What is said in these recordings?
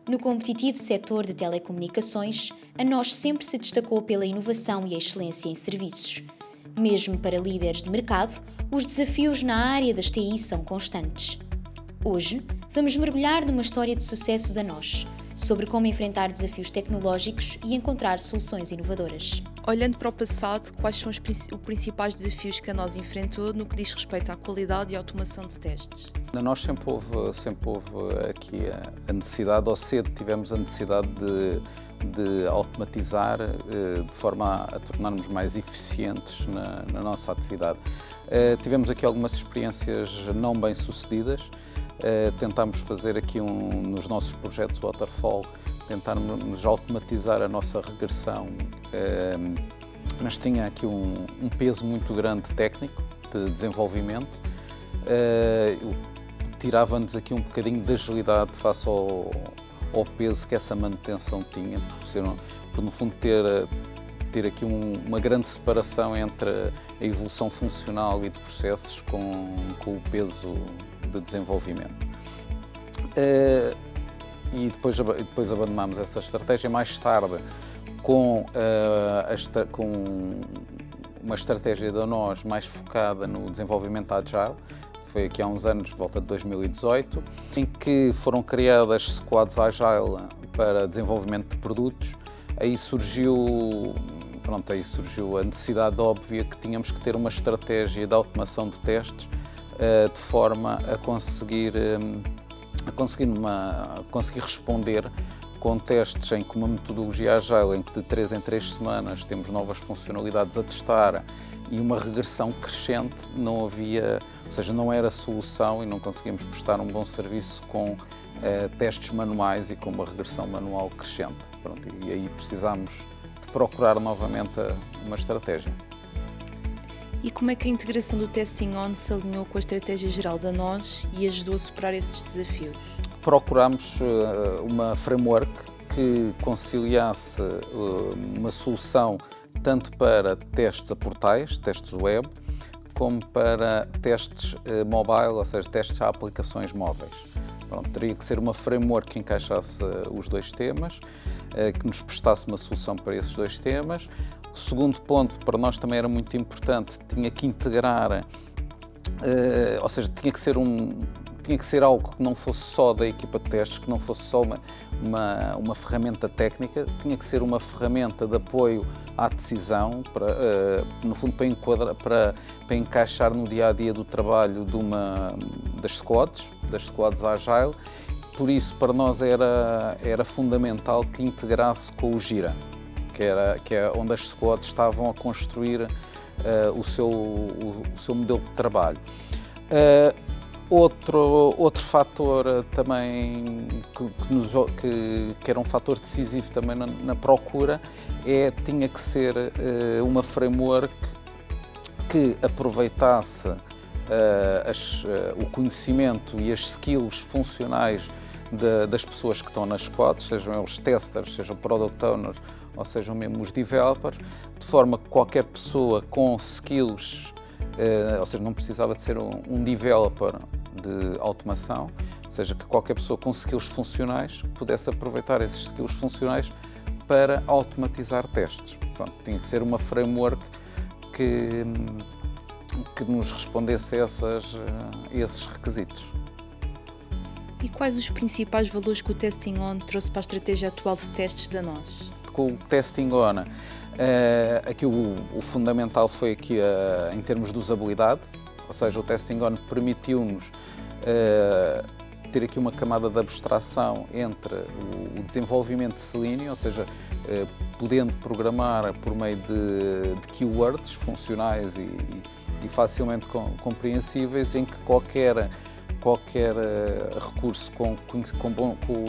No competitivo setor de telecomunicações, a NOS sempre se destacou pela inovação e a excelência em serviços. Mesmo para líderes de mercado, os desafios na área das TI são constantes. Hoje, vamos mergulhar numa história de sucesso da NOS, sobre como enfrentar desafios tecnológicos e encontrar soluções inovadoras. Olhando para o passado, quais são os principais desafios que a NOS enfrentou no que diz respeito à qualidade e automação de testes? Na NOS sempre houve aqui a necessidade, ou cedo tivemos a necessidade de automatizar de forma a tornarmos mais eficientes na nossa atividade. Tivemos aqui algumas experiências não bem sucedidas. Tentámos fazer aqui nos nossos projetos Waterfall, tentarmos automatizar a nossa regressão, mas tinha aqui um peso muito grande técnico de desenvolvimento. Tirava-nos aqui um bocadinho de agilidade face ao peso que essa manutenção tinha, por no fundo ter aqui uma grande separação entre a evolução funcional e de processos com o peso de desenvolvimento. E depois abandonámos essa estratégia. Mais tarde, com uma estratégia da NOS mais focada no desenvolvimento Agile, foi aqui há uns anos, volta de 2018, em que foram criadas squads Agile para desenvolvimento de produtos. Aí surgiu a necessidade óbvia que tínhamos que ter uma estratégia de automação de testes de forma a conseguir responder com testes em que uma metodologia Agile, em que de 3 em 3 semanas temos novas funcionalidades a testar e uma regressão crescente, não havia, ou seja, não era solução e não conseguíamos prestar um bom serviço com testes manuais e com uma regressão manual crescente. Pronto, e aí precisámos de procurar novamente uma estratégia. E como é que a integração do Testing On se alinhou com a estratégia geral da NOS e ajudou a superar esses desafios? Procurámos uma framework que conciliasse uma solução tanto para testes a portais, testes web, como para testes mobile, ou seja, testes a aplicações móveis. Pronto, teria que ser uma framework que encaixasse os dois temas, que nos prestasse uma solução para esses dois temas. O segundo ponto, para nós também era muito importante, tinha que integrar, ou seja, tinha que ser algo que não fosse só da equipa de testes, que não fosse só uma ferramenta técnica, tinha que ser uma ferramenta de apoio à decisão, no fundo para encaixar no dia-a-dia do trabalho das squads Agile. Por isso, para nós era fundamental que integrasse com o Jira, que é onde as squads estavam a construir o seu modelo de trabalho. Outro fator também que era um fator decisivo também na procura tinha que ser uma framework que aproveitasse o conhecimento e as skills funcionais das pessoas que estão nas squads, sejam eles testers, sejam product owners ou sejam mesmo os developers, de forma que qualquer pessoa com skills, ou seja, não precisava de ser um developer de automação, ou seja, que qualquer pessoa com skills funcionais pudesse aproveitar esses skills funcionais para automatizar testes. Pronto, tinha que ser uma framework que nos respondesse a esses requisitos. E quais os principais valores que o Testing On trouxe para a estratégia atual de testes da NOS? Com o Testing On, aqui o fundamental foi aqui em termos de usabilidade, ou seja, o Testing On permitiu-nos ter aqui uma camada de abstração entre o desenvolvimento de Selenium, ou seja, podendo programar por meio de keywords funcionais e facilmente compreensíveis, em que qualquer recurso com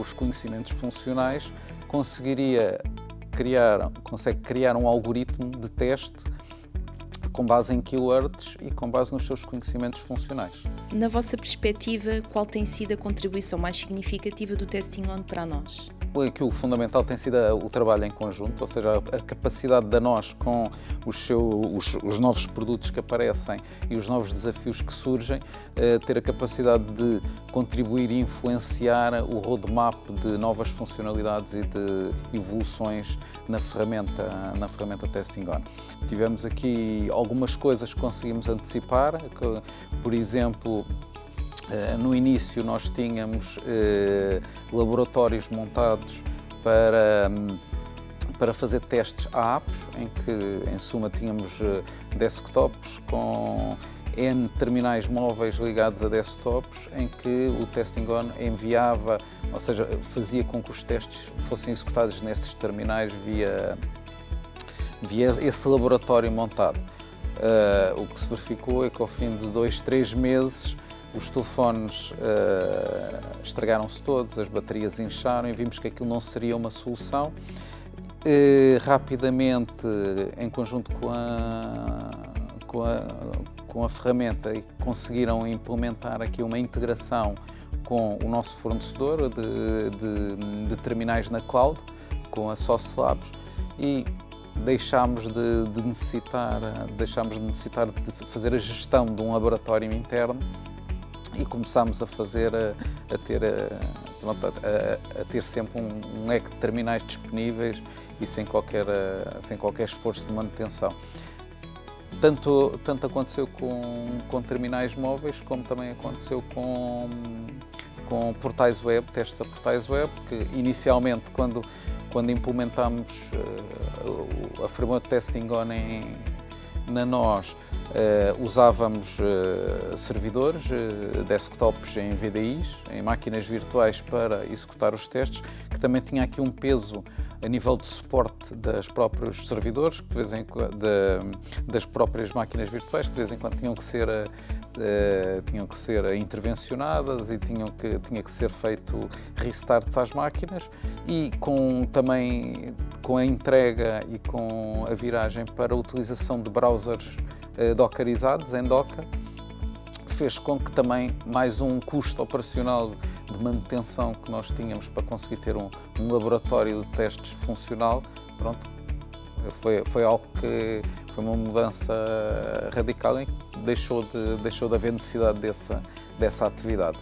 os conhecimentos funcionais consegue criar um algoritmo de teste com base em keywords e com base nos seus conhecimentos funcionais. Na vossa perspectiva, qual tem sido a contribuição mais significativa do Testing On para nós? Aqui o fundamental tem sido o trabalho em conjunto, ou seja, a capacidade da nós com os novos produtos que aparecem e os novos desafios que surgem, ter a capacidade de contribuir e influenciar o roadmap de novas funcionalidades e de evoluções na ferramenta Testing On. Tivemos aqui algumas coisas que conseguimos antecipar, que, por exemplo, no início nós tínhamos laboratórios montados para fazer testes a apps, em que em suma tínhamos desktops com N terminais móveis ligados a desktops, em que o Testing On enviava, ou seja, fazia com que os testes fossem executados nesses terminais via esse laboratório montado. O que se verificou é que ao fim de 2, 3 meses os telefones estragaram-se todos, as baterias incharam e vimos que aquilo não seria uma solução. Rapidamente, em conjunto com a ferramenta, conseguiram implementar aqui uma integração com o nosso fornecedor de terminais na cloud, com a Sauce Labs, e deixámos de necessitar de fazer a gestão de um laboratório interno e começámos a ter sempre um leque de terminais disponíveis e sem qualquer esforço de manutenção. Tanto aconteceu com terminais móveis, como também aconteceu com portais web, testes a portais web, que inicialmente, quando implementámos a framework Testing On na NOS, usávamos servidores, desktops em VDIs, em máquinas virtuais para executar os testes, que também tinha aqui um peso a nível de suporte dos próprios servidores, que das próprias máquinas virtuais, que de vez em quando tinham que ser intervencionadas e tinha que ser feito restarts às máquinas, e também com a entrega e com a viragem para a utilização de browsers dockerizados em Docker, fez com que também mais um custo operacional de manutenção que nós tínhamos para conseguir ter um laboratório de testes funcional. Pronto, foi algo que foi uma mudança radical em que deixou de haver necessidade dessa atividade.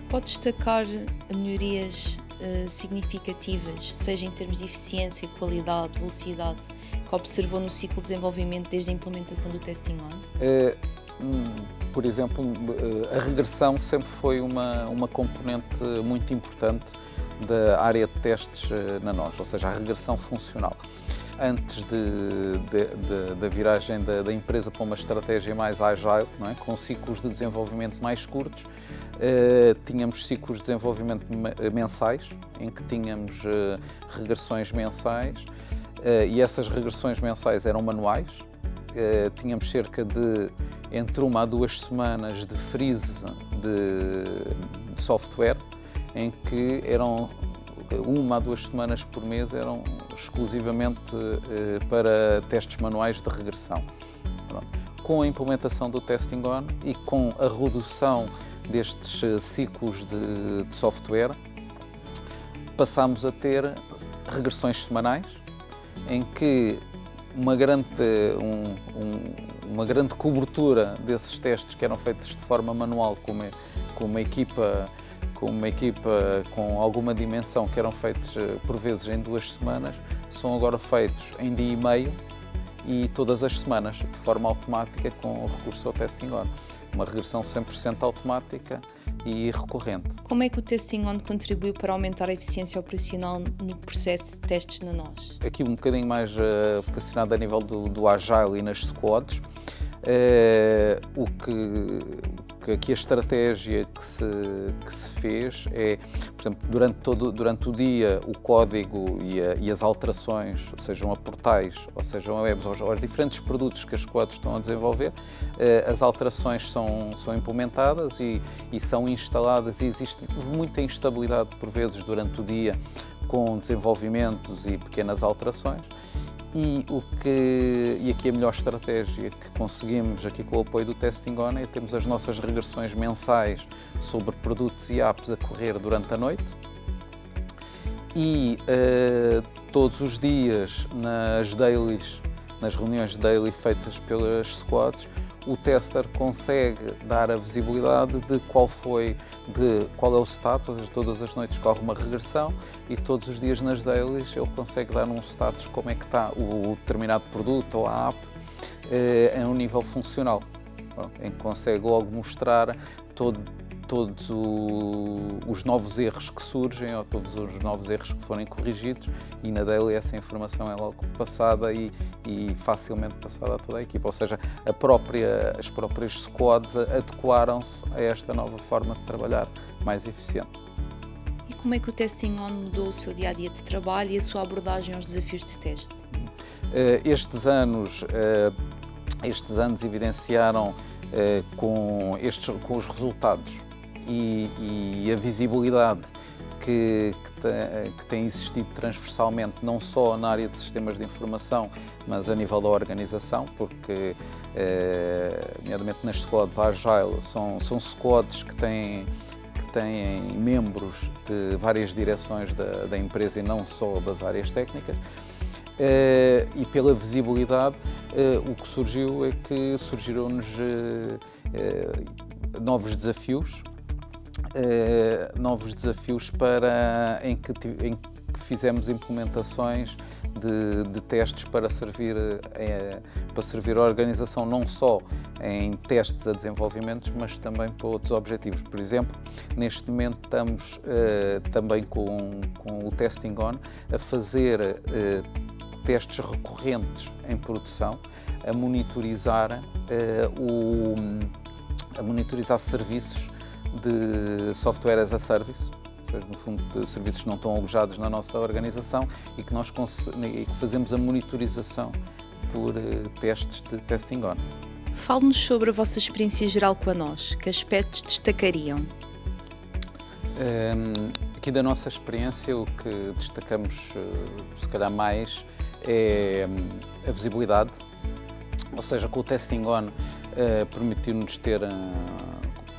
Pode destacar melhorias significativas, seja em termos de eficiência, qualidade, velocidade, que observou no ciclo de desenvolvimento desde a implementação do Testing On? Por exemplo, a regressão sempre foi uma componente muito importante da área de testes na NOS, ou seja, a regressão funcional. Antes da viragem da empresa para uma estratégia mais agile, não é? Com ciclos de desenvolvimento mais curtos, tínhamos ciclos de desenvolvimento mensais, em que tínhamos regressões mensais, e essas regressões mensais eram manuais. Tínhamos cerca de entre 1 a 2 semanas de freeze de software, em que eram 1 a 2 semanas por mês eram exclusivamente para testes manuais de regressão. Pronto. Com a implementação do Testing On e com a redução destes ciclos de software, passámos a ter regressões semanais, em que uma grande cobertura desses testes que eram feitos de forma manual com uma equipa com alguma dimensão, que eram feitos por vezes em 2 semanas, são agora feitos em dia e meio e todas as semanas, de forma automática, com o recurso ao Testing On. Uma regressão 100% automática e recorrente. Como é que o Testing On contribuiu para aumentar a eficiência operacional no processo de testes na NOS? Aqui um bocadinho mais vocacionado a nível do Agile e nas squads. Aqui a estratégia que se fez é, por exemplo, durante o dia, o código e as alterações, sejam a portais ou sejam a webs, aos diferentes produtos que as squads estão a desenvolver, as alterações são implementadas e são instaladas, e existe muita instabilidade por vezes durante o dia com desenvolvimentos e pequenas alterações. E aqui a melhor estratégia que conseguimos aqui com o apoio do Testing On é termos as nossas regressões mensais sobre produtos e apps a correr durante a noite e todos os dias nas reuniões daily feitas pelas squads, o tester consegue dar a visibilidade de qual é o status, ou seja, todas as noites corre uma regressão e todos os dias nas dailies ele consegue dar um status como é que está o determinado produto ou a app em um nível funcional, em que consegue logo mostrar todos os novos erros que surgem ou todos os novos erros que forem corrigidos, e na daily essa informação é logo passada e facilmente passada a toda a equipa, ou seja, as próprias squads adequaram-se a esta nova forma de trabalhar mais eficiente. E como é que o Testing On mudou o seu dia-a-dia de trabalho e a sua abordagem aos desafios de teste? Estes anos evidenciaram com os resultados e a visibilidade que tem existido transversalmente, não só na área de sistemas de informação, mas a nível da organização, porque, nomeadamente nas squads Agile, são squads que têm membros de várias direções da empresa e não só das áreas técnicas. E pela visibilidade, o que surgiu é que surgiram-nos novos desafios em que fizemos implementações de testes para servir a organização não só em testes a desenvolvimentos, mas também para outros objetivos. Por exemplo, neste momento estamos também com o Testing On a fazer testes recorrentes em produção, a monitorizar serviços de software as a service, ou seja, no fundo, de serviços que não estão alojados na nossa organização e que fazemos a monitorização por testes de Testing On. Fale-nos sobre a vossa experiência geral com a NOS. Que aspectos destacariam? Aqui da nossa experiência, o que destacamos, se calhar mais, é a visibilidade, ou seja, com o Testing On permitiu-nos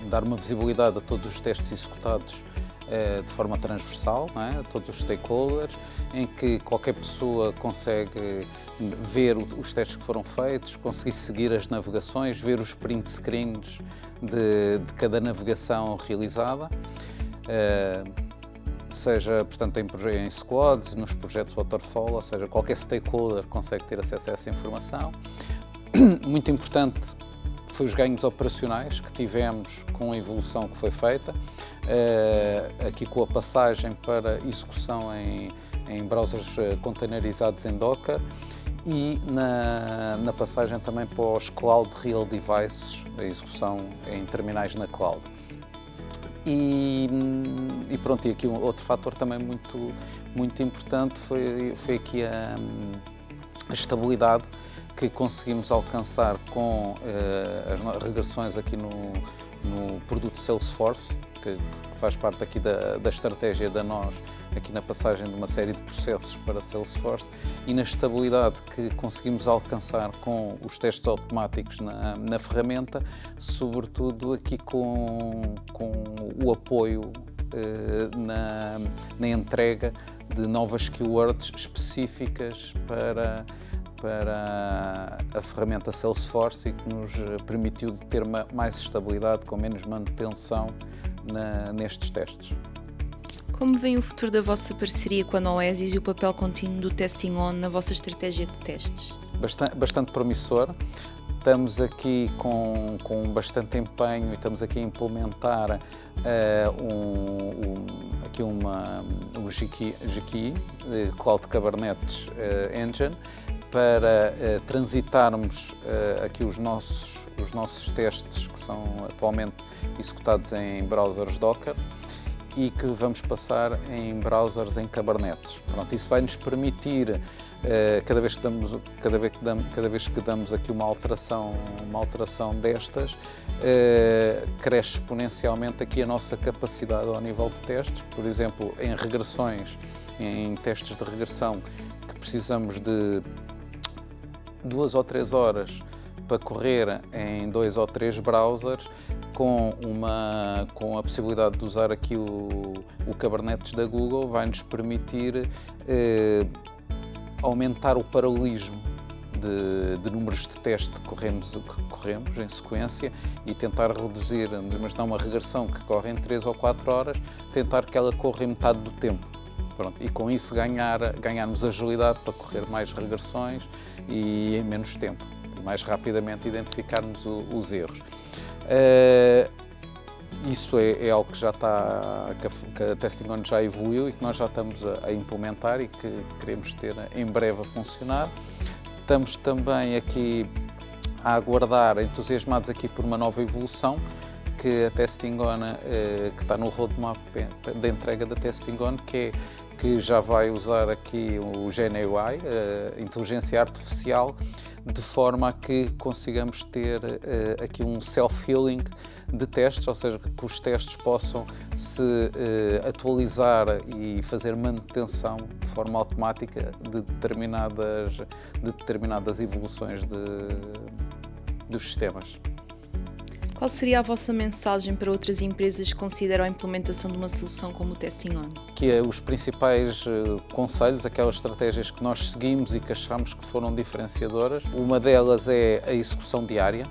dar uma visibilidade a todos os testes executados de forma transversal, não é? A todos os stakeholders, em que qualquer pessoa consegue ver os testes que foram feitos, conseguir seguir as navegações, ver os print screens de cada navegação realizada, seja, portanto, em squads, nos projetos waterfall, ou seja, qualquer stakeholder consegue ter acesso a essa informação. Muito importante foi os ganhos operacionais que tivemos com a evolução que foi feita, aqui com a passagem para execução em browsers containerizados em Docker e na passagem também para os Cloud Real Devices, a execução em terminais na cloud. E pronto, e aqui outro fator também muito importante foi aqui a estabilidade que conseguimos alcançar com as regressões aqui no produto Salesforce, que faz parte aqui da estratégia da NOS, aqui na passagem de uma série de processos para Salesforce, e na estabilidade que conseguimos alcançar com os testes automáticos na ferramenta, sobretudo aqui com o apoio na entrega de novas keywords específicas para a ferramenta Salesforce e que nos permitiu ter mais estabilidade, com menos manutenção nestes testes. Como vem o futuro da vossa parceria com a Noesis e o papel contínuo do Testing On na vossa estratégia de testes? Bastante promissor. Estamos aqui com bastante empenho e estamos aqui a implementar o GKE, Cloud Kubernetes Engine, para transitarmos aqui os nossos testes que são atualmente executados em browsers Docker e que vamos passar em browsers em Kubernetes. Pronto, isso vai nos permitir, cada vez que damos aqui uma alteração destas, cresce exponencialmente aqui a nossa capacidade ao nível de testes. Por exemplo, em regressões, em testes de regressão, que precisamos de 2 ou 3 horas para correr em 2 ou 3 browsers, com a possibilidade de usar aqui o Kubernetes da Google, vai-nos permitir aumentar o paralelismo de números de teste que corremos em sequência e tentar reduzir, imaginar uma regressão que corre em 3 ou 4 horas, tentar que ela corra em metade do tempo. Pronto, e com isso ganharmos agilidade para correr mais regressões e em menos tempo, e mais rapidamente identificarmos os erros. Isso é algo que já está, que a Testing On já evoluiu e que nós já estamos a implementar e que queremos ter em breve a funcionar. Estamos também aqui a aguardar, entusiasmados aqui por uma nova evolução, que a Testing On, que está no roadmap da entrega da Testing On, que já vai usar aqui o GenAI, inteligência artificial, de forma a que consigamos ter aqui um self-healing de testes, ou seja, que os testes possam se atualizar e fazer manutenção de forma automática de determinadas evoluções dos sistemas. Qual seria a vossa mensagem para outras empresas que consideram a implementação de uma solução como o Testing On? Que é os principais conselhos, aquelas estratégias que nós seguimos e que achamos que foram diferenciadoras. Uma delas é a execução diária.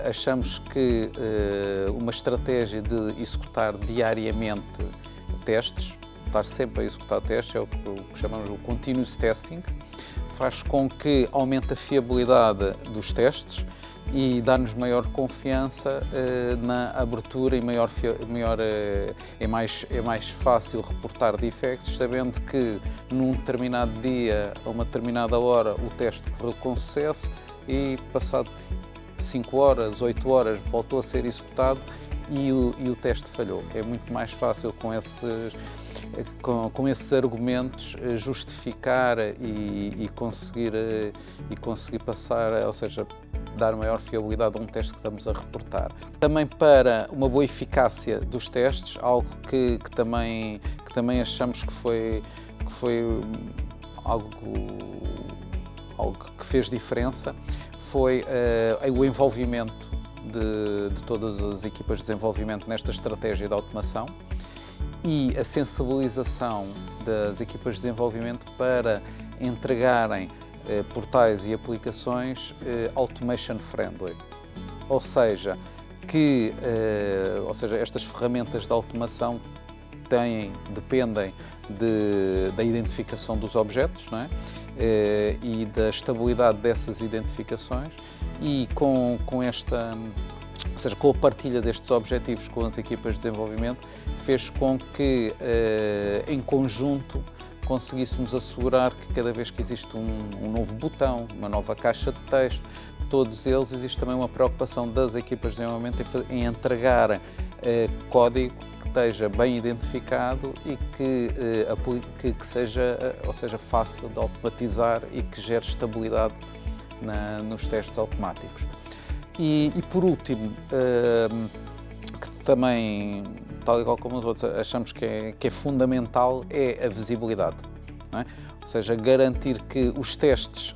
Achamos que uma estratégia de executar diariamente testes, estar sempre a executar testes, é o que chamamos o continuous testing, faz com que aumente a fiabilidade dos testes e dá-nos maior confiança na abertura e é mais fácil reportar defectos, sabendo que num determinado dia, a uma determinada hora, o teste correu com sucesso e passado 5 horas, 8 horas, voltou a ser executado e o teste falhou. É muito mais fácil com esses argumentos justificar e conseguir passar, ou seja, dar maior fiabilidade a um teste que estamos a reportar. Também para uma boa eficácia dos testes, algo que também achamos que foi algo que fez diferença, foi o envolvimento de todas as equipas de desenvolvimento nesta estratégia de automação e a sensibilização das equipas de desenvolvimento para entregarem portais e aplicações automation friendly, ou seja, estas ferramentas de automação dependem da identificação dos objetos, não é? E da estabilidade dessas identificações e com a partilha destes objetivos com as equipas de desenvolvimento fez com que em conjunto conseguíssemos assegurar que cada vez que existe um novo botão, uma nova caixa de texto, todos eles, existe também uma preocupação das equipas de desenvolvimento em entregar código que esteja bem identificado e que seja fácil de automatizar e que gere estabilidade nos testes automáticos. E por último, que também, tal e qual como os outros, achamos que é fundamental, é a visibilidade, não é? Ou seja, garantir que os testes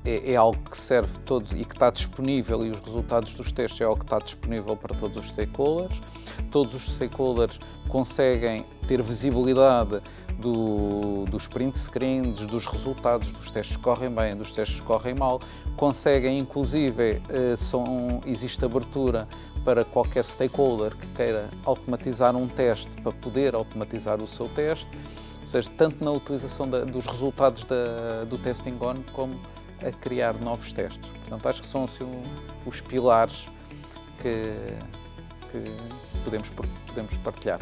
é algo que serve todos e que está disponível, e os resultados dos testes é algo que está disponível para todos os stakeholders. Todos os stakeholders conseguem ter visibilidade dos print screens, dos resultados dos testes que correm bem, dos testes que correm mal. Conseguem, inclusive, existe abertura para qualquer stakeholder que queira automatizar um teste para poder automatizar o seu teste, ou seja, tanto na utilização dos resultados do Testing On como a criar novos testes. Portanto, acho que são assim, os pilares que podemos partilhar.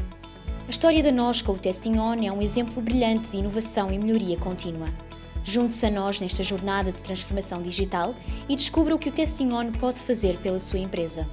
A história da NOS com o Testing On é um exemplo brilhante de inovação e melhoria contínua. Junte-se a nós nesta jornada de transformação digital e descubra o que o Testing On pode fazer pela sua empresa.